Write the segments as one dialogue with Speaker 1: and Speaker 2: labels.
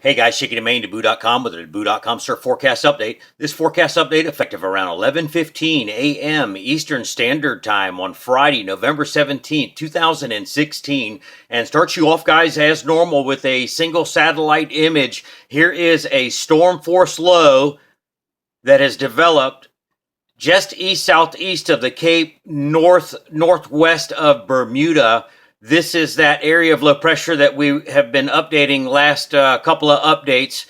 Speaker 1: Hey guys, Shaking the Main to Boo.com with a Boo.com surf forecast update. This forecast update effective around 11:15 a.m. Eastern Standard Time on Friday, November 17th, 2016, and starts you off, guys, as normal with a single satellite image. Here is a storm force low that has developed just east-southeast of the Cape, northwest of Bermuda. This is that area of low pressure that we have been updating last couple of updates,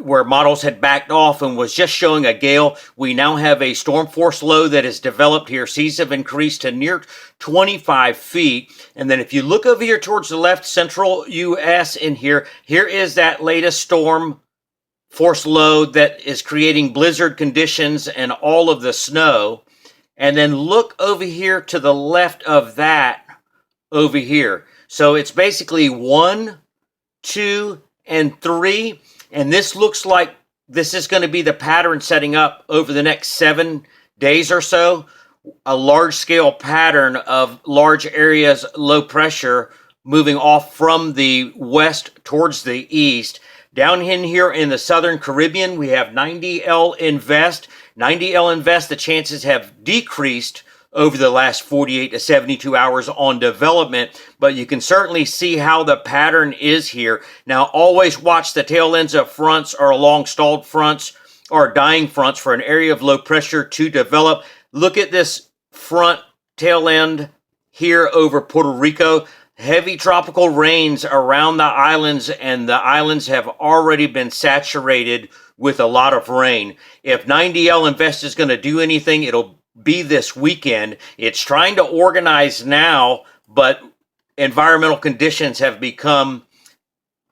Speaker 1: where models had backed off and was just showing a gale. We now have a storm force low that has developed here. Seas have increased to near 25 feet. And then if you look over here towards the left, central U.S. in here, here is that latest storm force low that is creating blizzard conditions and all of the snow. And then look over here to the left of that over here. So it's basically 1, 2, and 3. And this looks like this is going to be the pattern setting up over the next 7 days or so. A large scale pattern of large areas, low pressure, moving off from the west towards the east. Down in here in the Southern Caribbean, we have 90L invest. 90L invest, the chances have decreased over the last 48 to 72 hours on development, but you can certainly see how the pattern is here. Now, always watch the tail ends of fronts or along stalled fronts or dying fronts for an area of low pressure to develop. Look at this front tail end here over Puerto Rico. Heavy tropical rains around the islands, and the islands have already been saturated with a lot of rain. If 90L invest is going to do anything, it'll be this weekend. It's trying to organize now, but environmental conditions have become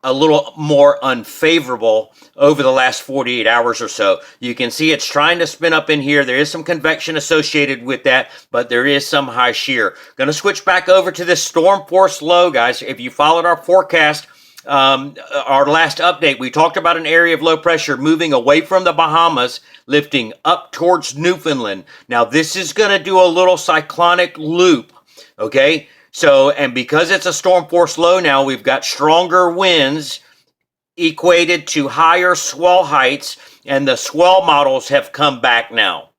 Speaker 1: a little more unfavorable over the last 48 hours or so. You can see it's trying to spin up in here. There is some convection associated with that, but there is some high shear. Going to switch back over to this storm force low, guys. If you followed our forecast, our last update, we talked about an area of low pressure moving away from the Bahamas, lifting up towards Newfoundland. Now, this is going to do a little cyclonic loop, okay? So, and because it's a storm force low now, we've got stronger winds equated to higher swell heights, and the swell models have come back now.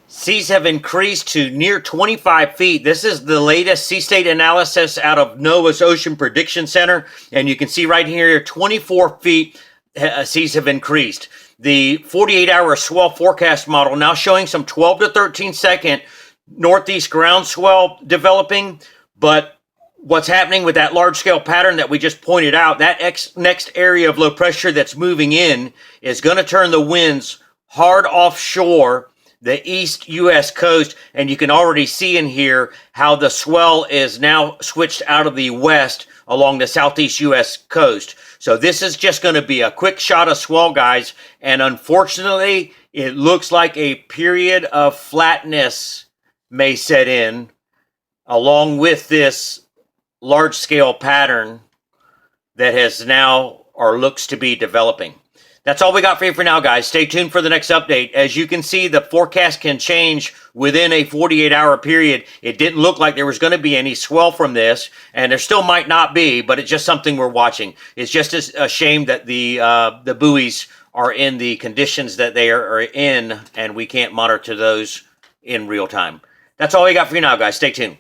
Speaker 1: Seas have increased to near 25 feet. This is the latest sea state analysis out of NOAA's Ocean Prediction Center. And you can see right here, 24 feet seas have increased. The 48-hour swell forecast model now showing some 12 to 13 second northeast ground swell developing. But what's happening with that large scale pattern that we just pointed out, that next area of low pressure that's moving in is going to turn the winds hard offshore the east U.S. coast, and you can already see in here how the swell is now switched out of the west along the southeast U.S. coast. So this is just going to be a quick shot of swell, guys, and unfortunately, it looks like a period of flatness may set in along with this large-scale pattern that has now or looks to be developing. That's all we got for you for now, guys. Stay tuned for the next update. As you can see, the forecast can change within a 48-hour period. It didn't look like there was going to be any swell from this, and there still might not be, but it's just something we're watching. It's just a shame that the buoys are in the conditions that they are in, and we can't monitor those in real time. That's all we got for you now, guys. Stay tuned.